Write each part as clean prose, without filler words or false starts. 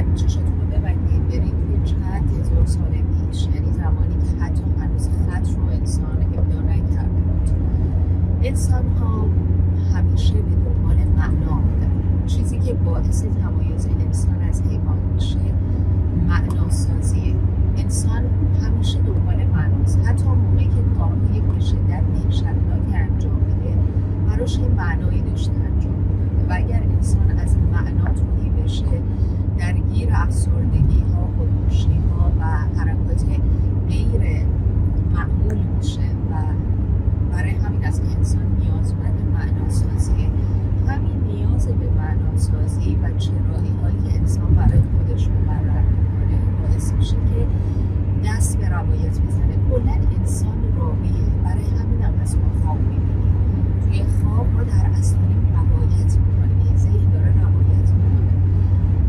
باید چشاتون رو ببندید برید توی چند هزار سال پیش، یعنی زمانی که حتی هنوز خط رو انسان ابداع نکرده بود. انسان ها همیشه به دنبال معنا بودن. چیزی که باعث تمایز انسان از حیوان میشه معناسازیه. انسان همیشه دنبال معناست، حتی موقعی که کارهای به شدت وحشتناک انجام میده براش یه معنایی داشته انجام میده و اگر انسان از معنا توهی بشه درگیر افسردگی ها، خودکشی ها و حرکات غیر معمول میشه و برای همین از انسان نیازمند معناسازیه. همین نیاز به معناسازی و چرایی هایی که انسان برای خودش مقرر میکنه باعث میشه که دست به روایت بزنه. کلا انسان راویه، برای همین هم از ما خواب میبینیم. توی خواب ما در اصل روایت میکنیم، یه ذهن داره روایت میکنه.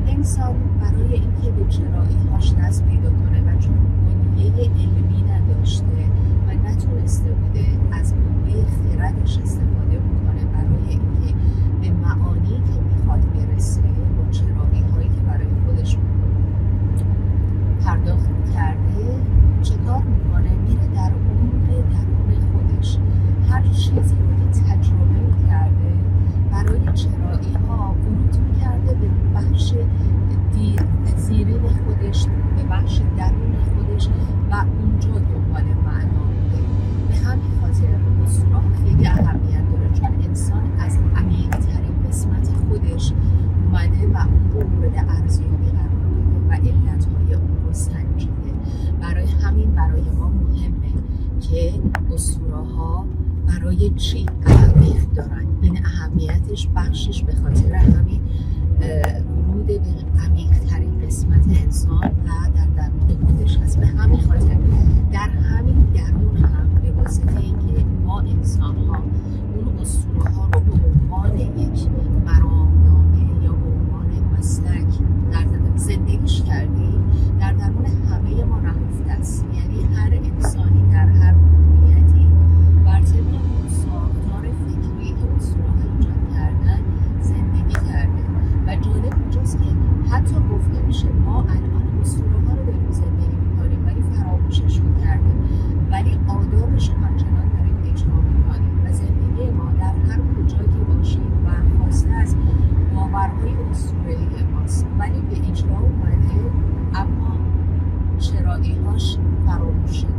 انسان برای اینکه به چرایی هاش دست پیدا کنه و چون بنیه علمی نداشته و نتونسته بوده از قوه خردش استفاده میکنه برای اینکه به معانی که میخواد برسه با چرایی هایی که برای خودش پرداخت کرده چه کار میکنه؟ میره در درون خودش هر چیزی رو که تجربه میکرده برای چرایی ها ورود میکرده به بخش زیرین خودش، به بخش درون خودش و اونجا دنبال معنا بوده. به همین خاطر اسطوره خیلی اهمیت داره، چون انسان از عمیق‌ترین قسمت خودش اومده و اون رو مورد ارزیابی قرار داده و علتهای اون رو سنجیده. برای همین برای ما مهمه که اسطوره‌ها برای چی اهمیت دارن. این اهمیتش بخشش به خاطر همین ورود به عمیق‌ترین قسمت انسان و در درون خودش هست. به همین خاطر در همین درون هم به واسطه اینکه ما انسان‌ها اون اسطوره‌ها رو به عنوان یک مرامنامه یا به عنوان مسلک در زندگیش کردیم، در درون همه ما نهفته است. یعنی هر انسانی در هر قومیتی بر طبق اون ساختار فکری که اسطوره‌ها ایجاد کردن زندگی کرده و جالب اینجاست که حتی گفته میشه ما الان اسطوره‌ها رو داریم زندگی میکنیم ولی فراموششون کردیم، ولی آدابش رو همچنان داریم اجرا میکنیم و زندگی ما در هر کجایی که باشیم و خواسته از باورهای اسطوره‌ای ماست، ولی به اجرا اومده اما چرایی‌هاش فراموش شده.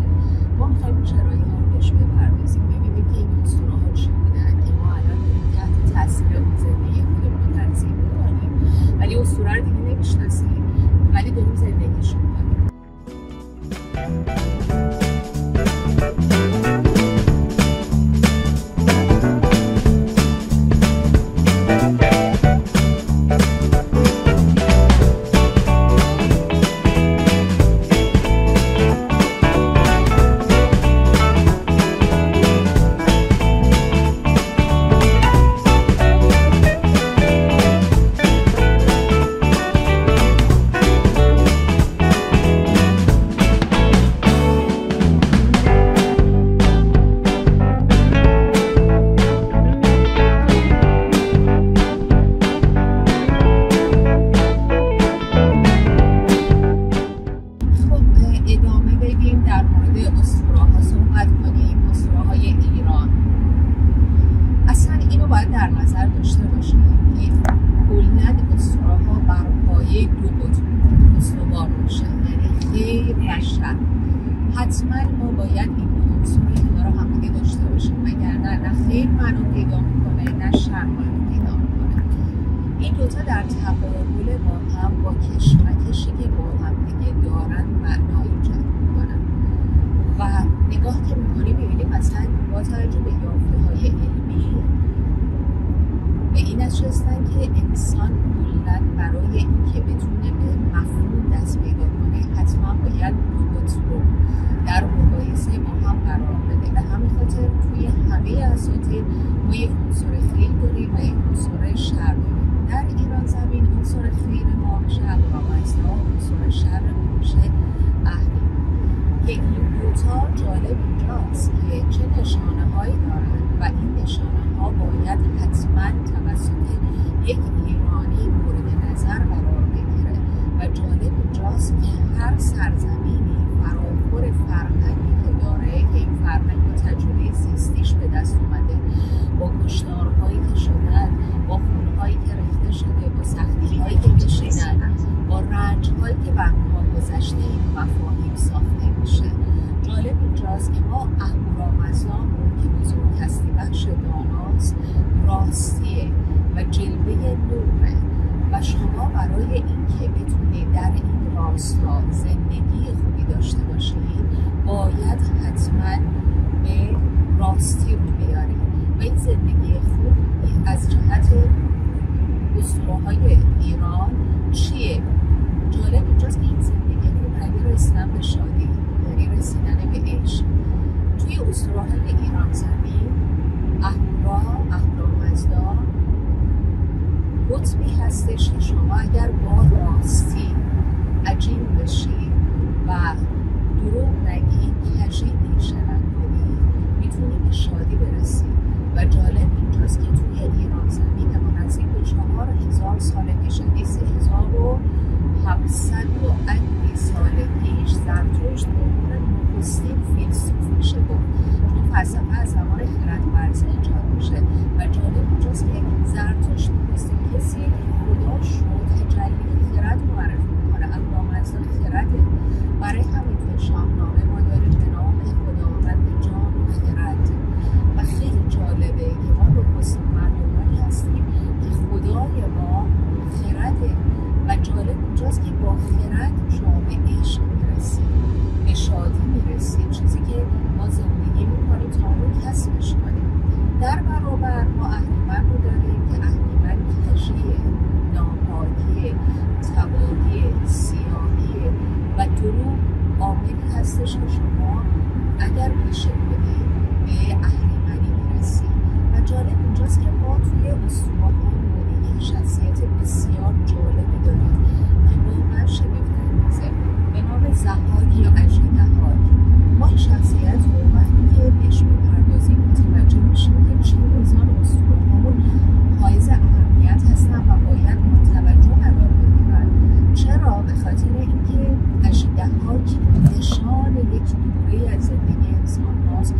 ما میخوایم چرایی‌ها رو بهش بپردازیم، ببینیم که این اسطوره‌ها چی بودن که ما الان داریم تحت تاثیر اون زندگی خودمون رو تنظیم میکنیم، ولی اسطوره رو دیگه نمیشناسیم ولی داریم زندگیش میکنیم. حتما ما باید این دو عنصر کنار هم دیگه داشته باشیم، وگرنه نه خیر معنا پیدا میکنه نه شر معنا پیدا میکنه. این دوتا در تقابل با هم با کشمکشی که با هم دیگه دارن معنا ایجاد میکنن و نگاه که میکنیم میبینیم مثلا با توجه به یافته‌های علمی به این نشستن که انسان کلاً برای اینکه بتونه به مفهوم دست پیدا کنه حتما باید روبوت رو در مقایسه با هم قرار بده. به همین خاطر توی همه اساطیر ما یک عنصر خیر داریم و یک عنصر شر داریم. در ایران زمین عنصر خیر ما میشه اهورامزدا، عنصر شر میشه اهریمن. که این دوتا جالب اینجاست که چه نشانه هایی دارن و این نشانه ها باید حتما توسط یک ایرانی مورد نظر قرار بگیره و جالب اینجاست که هر سرزمینی فراخور فرهنگی که داره که این فرهنگ با تجربه زیستیش به دست اومده، با کشتارهایی که شدن، با خونهایی که ریخته شده، با سختی‌هایی که کشیدن، با رنج‌هایی که برها گذشته این مفاهیم ساخته میشه. جالب اینجاست که ما اهورامزدامون که بزرگهستی بخش داناست، راستیه و جلوه نوره و شما برای اینکه بتونید در این راستا زندگی خوبی داشته باشید باید حتما به راستی رو بیارید و این زندگی خوب از جهت اسطوره‌های ایران چیه؟ جالب اینجاست که این زندگی خوب یعنی رسیدن به شادی، یعنی رسیدن به عشق. توی اسطوره‌های ایران زمین اهورامزدا قطبی هستش که شما اگر با راستی عجین بشید و دروغ نگید، کژی پیشه نکنید، میتونید به شادی برسید. و جالب اینجاست که توی ایران زمین ما نزدیک به 4000 سال پیش، یعنی 3700 سال پیش زرتشت به عنوان نخستین فیلسوف میشه بود، چون فلسفه از زمان خردورزی ایجاد میشه. و جالب اینجاست که زرتشت نخستین کسیه که خدا شد تجلی خرد معرفی میکنه. اهورامزدا خرده، برای همین توی شاهنامه ما داریم به نام خداوند جان و خرد. و خیلی جالبه که ما نخستین مردمانی هستیم که خدای ما خرده. و جالب اینجاست که با خرد شما به عشق میرسید، به شادی میرسید، چیزی که ما زندگی میکنیم تا اون کسبش کنیم. در برابر ما اهریمن رو داریم که اهریمن کژیه، ناپاکیه، تباهیه، سیاهیه و دروغ عاملی هستش که شما اگر پیشه کنید به اهریمنی میرسید. و جالب اینجاست که ما توی اسطوره‌هامون یک شخصیت بسیار جالبی داریم که واقعا شگفت انگیزه به نام ضحاک یا اژدها. ما این شخصیت رو وقتی که بهش میپردازیم متوجه میشیم که چه میزان اسطوره‌هامون حائز اهمیت هستن و باید متوجه قرار بگیرن. چرا؟ به خاطر اینکه اژدهاک نشان یک دوره از زندگی انسان هاست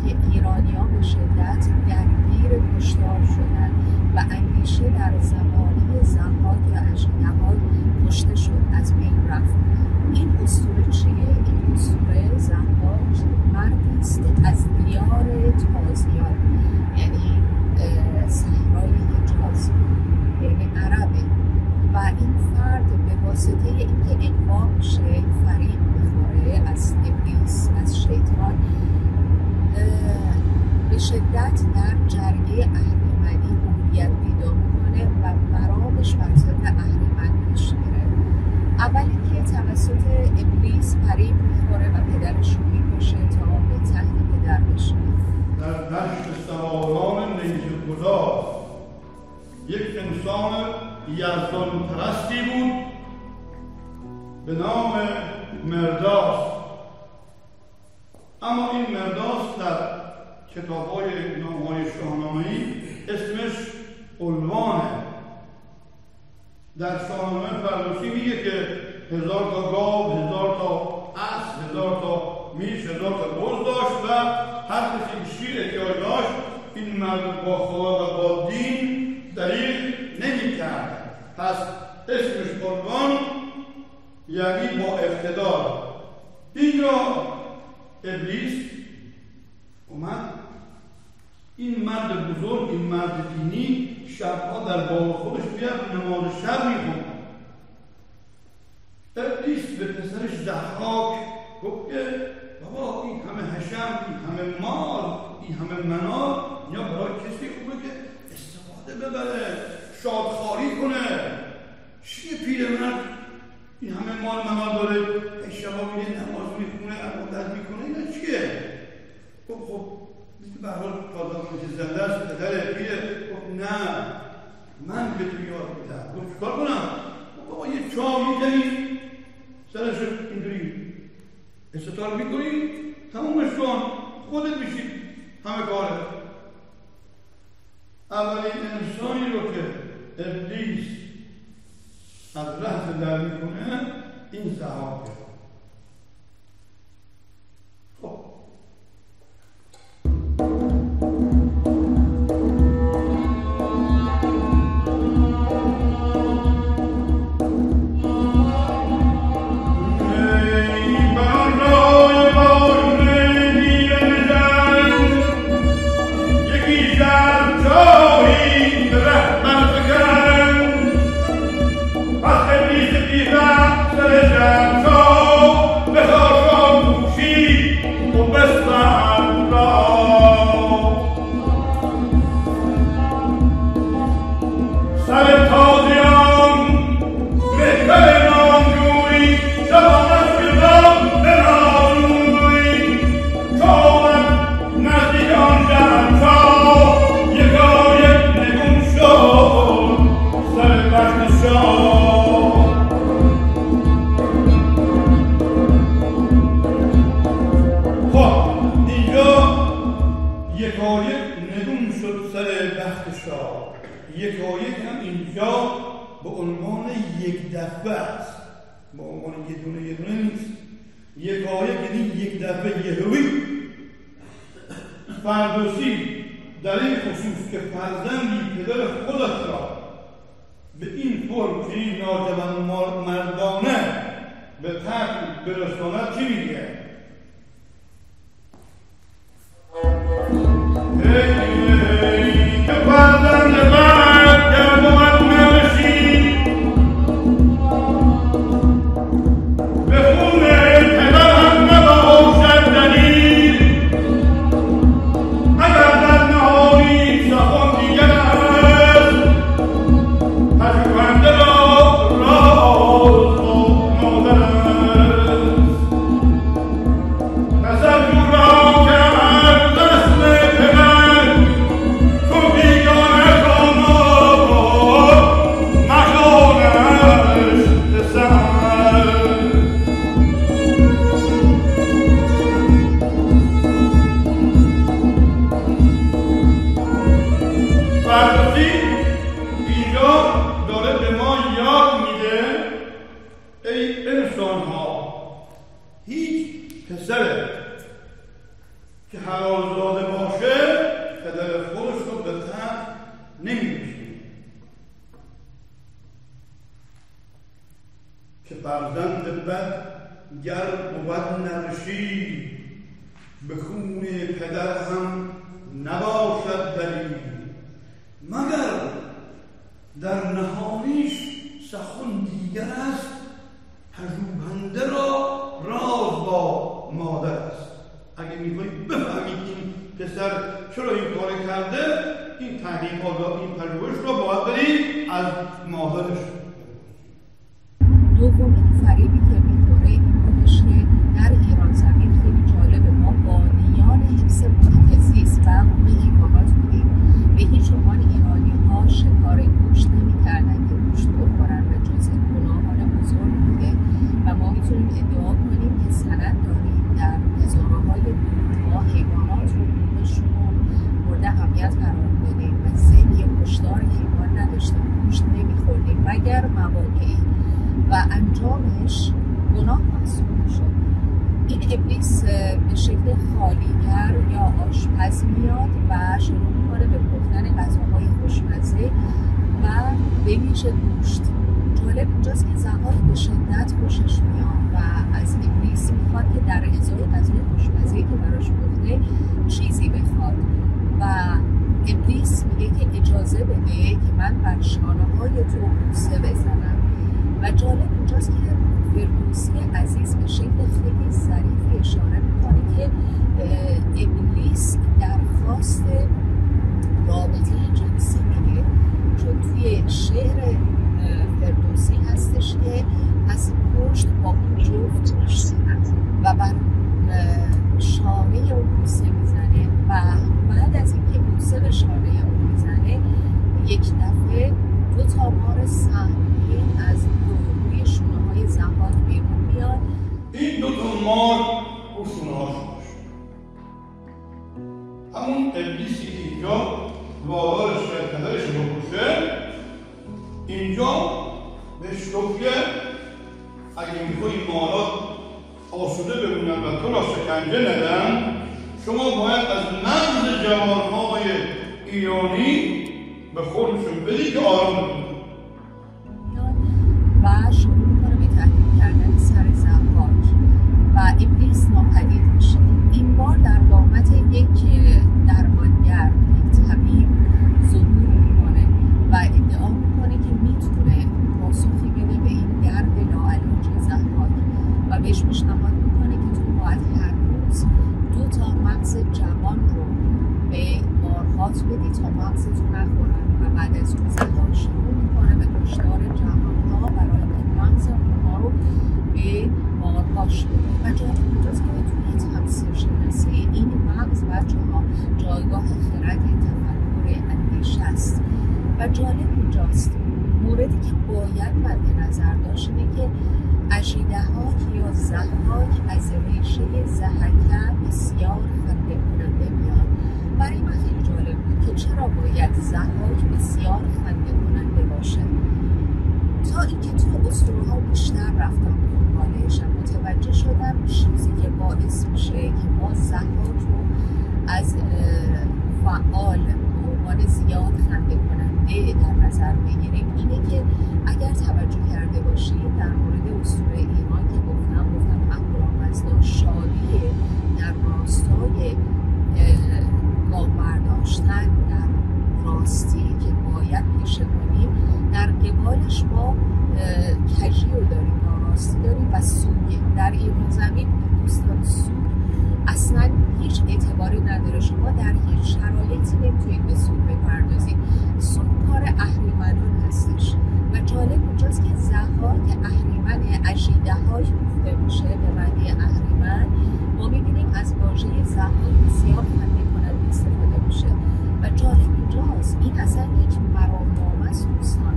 که ایرانیان به شدت درگیر کشتار شدن و اندیشه در زمانه ضحاک یا اژدهاک کشته شد، از بین رفت. این اسطوره چیه؟ این اسطوره ضحاک مردی است از دیار تازیان، یعنی صحرای حجاز، یعنی عربه. و این فرد به واسطه اینکه اغوا میشه، فریب میخوره از ابلیس، از شیطان، به شدت در جرگه اهریمنی هویت پیدا میکنه و مرامش بر ضد اهریمن پیش میره. اولی که توسط ابلیس فریب میخوره و پدرش رو میکشه تا به تحت پدر بشه. در دشت سواران نیزه گذار یک انسان یزدان پرستی بود به نام مرداس. اما این مرداس در کتاب‌های نامه‌های شاهنامه‌ای اسمش الوانه. در شاهنامه فردوسی میگه که 1000 تا گاو، 1000 تا اسب، 1000 تا میش، 1000 تا گرز داشت و هر کسی شیر احتیاج داشت. این مرد با خدا و با دین دریغ نمی‌کرد. پس اسمش الوان یعنی با اقتدار. اینجا ابلیس اومد این مرد بزرگ، این مرد دینی شبها در باغ خودش بیاد نماز شب میخوند. ابلیس به پسرش ضحاک گفت که بابا این همه حشم، این همه مال، این همه منال یا برای کسی خوبه که استفاده ببره، شادخواری کنه. چیه پیرمرد این همه مال منال داره، شبا میگه نماز میخونه، عبادت میکنه، اینا چیه؟ خب به هر حال پاداش زنده است، پدر پیره. گفت نه، من به تو یاد میدم. گفت چیکار کنم؟ بابا یه چاه میزنی سرش اینجوری استطار میکنی، تمومش کن، خودت میشی همه کاره. اولین انسانی رو که ابلیس از لحظه در میکنه این ضحاک. خب یکایک هم اینجا به عنوان یک دفعه است، به عنوان یه دونه نیست. یکایک یعنی یک دفعه یهویی. فردوسی در این خصوص که فرزندی پدر خودش را به این فرم که این ناجوان مردانه به تخت برساند چی میگه؟ که فرزند من گر بود نوشی به خون پدرم نباشد دلیل، اگر در نهانی سخن دیگر است پژوهنده را راز و مادر است. پسر جو را که از دست پدر تو بیگانه کن مکانش پسر. فردوسی اینجا داره به ما یاد میده ای انسان ها، هیچ پسره که حلالزاده باشه پدر خودش رو به تخت نمی‌نشونه، که فرزند بد گر بود نرشی به خون پدر هم نباشد دلیل، مگر در نهانیش سخن دیگر است پژوهنده را راز با مادر است. اگه میخواید بفهمید این پسر چرا این کار کرده، این تحقیقات و این پژوهش رو باید برید از مادرش. دومین فریبی که میخوره این بودش که در ایران زمین خیلی جالب، ما بانیان حفظ محیط زیست و حقوق حیوانات بودیم. به هیچ عنوان ایرانی ها شکار گوشت نمی‌کردن که گوشت بخورن و جزء گناهان بزرگ بوده و ما میتونیم ادعا کنیم که سند داریم در هزاره‌های ما حیوانات رو گوشتشون رو مورد اهمیت قرار دادیم و ذهن کشتار حیوان نداشتیم، گوشت نمی‌خوردیم مگر مواقعی و انجامش گناه محسوب شد. این ابلیس به شکل خالیگر یا آشپز میاد و شروع میکنه به پختن غذاهای خوشمزه و به ویژه گوشت. جالب اینجاست که زهار به شدت خوشش میاد و از ابلیس میخواد که در ازای غذای خوشمزه‌ای که براش پخته چیزی بخواد و ابلیس میگه که اجازه بده که من بر شانه‌های تو بوسه بزنم. و جالب اینجاست که فردوسی عزیز به شکل خیلی ظریفی اشاره میکنه که ابلیس درخواست رابطه جنسی میده، چون توی شعر فردوسی هستش که از پشت با اون جفت میشینن و بر شانه اون بوسه میزنه و بعد از اینکه بوسه به شانه اون میزنه یک دفعه دو تا مار سهمگین از روی شونه های زهاک بیرون میاد. این دو تا مار رو شونه هاشون همون ابلیسی که اینجا وادارش کرد پدرش رو بکشه، اینجا بهش گفت که اگه میخوای مالات آسوده بمونن و تو را شکنجه ندن، شما باید از مغز جوانهای ایرانی به خودشون بدی که آرام بکنن. و شروع میکنه به تحقیق کردن سر ضحاک و ابلیس ناپدید میشه. این بار در قامت یک درمانگر، یک طبیب ظهور میکنه و ادعا میکنه که میتونه پاسخی بده به این درد لاعلاج ضحاک و بهش پیشنهاد میکنه که تو باید هر روز 2 مغز جوان رو به مارهات بدی تا مغزتون نخورن و بعد از اون ضحاک شروع میکنه به کشتار جوانها برای که مغز اونها رو به مارهاش بده. و جالب اینجاست که توی تفسیر شناسی این مغز بچه‌ها جایگاه خرد، تفکر، اندیشه است. و جالب اینجاست موردی که باید مد نظر داشت اینه که اشیده‌هاک یا ضحاک از ریشه ضحکه بسیار خنده کننده میاد. برای من خیلی جالب بود که چرا باید ضحاک بسیار خنده کننده باشه. تا اینکه تو اسطوره‌ها بیشتر رفتم دنبالش و متوجه شدم چیزی که باعث میشه که ما ضحاک رو از فعال به عنوان زیاد خنده کننده در نظر بگیریم اینه که اگر توجه کرده باشید در مورد اسطوره ایران که گفتم اهورامزدا شادی در راستای گام برداشتن در راستی که باید پیشه کنیم، در قبالش ما کجی رو داریم، ناراستی داریم و سوگ. در ایران زمین دوستان سوگ اصلا هیچ اعتباری نداره. شما در هیچ شرایطی نمیتونید به سوگ بپردازید. سوگ کار اهریمنان هستش و جالب اونجاست که ضحاک اهریمن اشیده‌هاش گفته میشه به معنی اهریمن. ما میبینیم از واژه ضحاک بسیار خنده کننده استفاده میشه و جالب اینجاست این اصلا یک مرامنامه است دوستان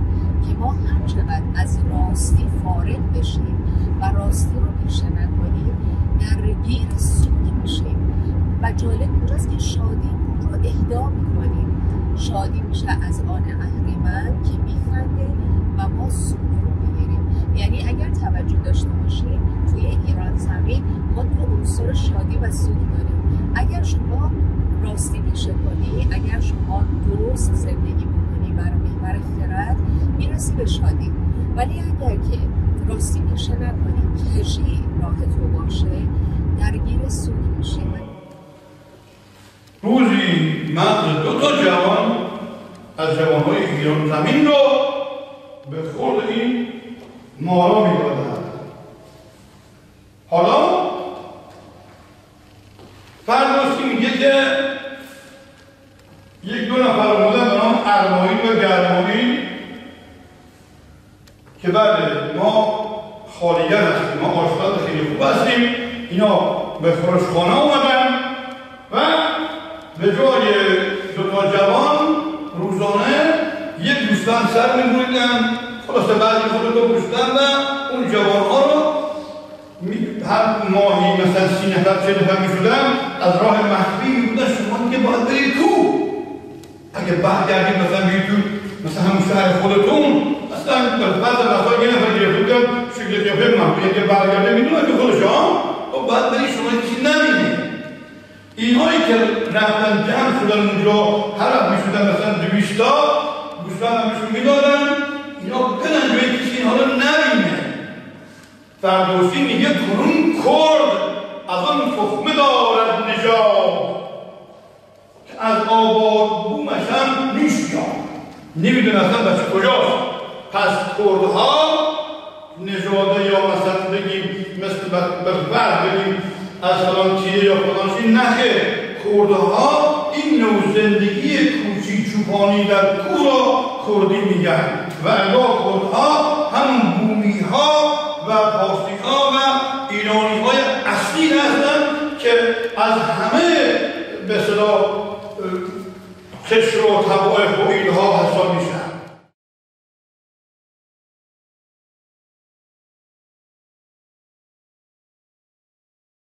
که ما هر چقدر از راستی فارغ بشیم و راستی رو پیشه نکنیم درگیر سوگ میشیم. و جالب اینجاست که شادی رو اهدا میکنیم. شادی میشه از آن اهریمن که میخنده و ما سوگ رو میگیریم. یعنی اگر توجه داشته باشیم توی ایران زمین ما 2 عنصر شادی و سوگ داریم. اگر شما راستی پیشه کنی، اگر شما درست زندگی بکنی برای محور خرد میرسی به شادی. ولی اگر که راستی پیشه نکنی، کجی راه تو باشه، درگیر سوگ میشی. روزی مغز 2 جوان از جوانهای ایران زمین رو به خورد این مارا میدادن. حالا فردوسی میگه که 1-2 نفر اومدن به نام ارمایین و گرمایین که بله ما خالیگر هستیم، ما آشپز خیلی خوب هستیم. اینا به فروشخانه اومدن و به جای 2 جوان روزانه 1 گوسفند سر می‌بریدن. خلاصه بعضی خودتو گوسفند و اون جوان‌ها رو هر ماهی مثلا 30 نفر 40 نفر می‌شدن از راه مخفی می‌بودن شما که باید برید تو. اگه برگردید مثلا برید تو مثلا همون شهر خودتون اصلا بعض وقتا 1 نفر گرفته بودن شکل قیافه مخفی که برگرده می‌دونن که خودش خب باید برید شما چیزی نمی‌بینید. اینهایی که رفتن جمع شدن اونجا هر وقت می‌شدن مثلا 200 تا گوسفند هم بهشون می‌دادن اینا بدن جایی کسی اینها رو نبینه. فردوسی میگه کنون کرد از آن تخمه دارد نژاد که از آباد بومش هم میشیاد. نمیدونه اصلا بچه کجاست. پس کردها نژاده یا مثلا بگیم مثل برد بگیم از فلان تیه یا فلان چیه، نه کردها این نوع زندگی کوچی چوپانی در کوه را کردی میگن و الا کردها همون بومی ها و پارسی ها و ایرانی های اصلی هستن که از همه به اصطلاح کشر و طبایع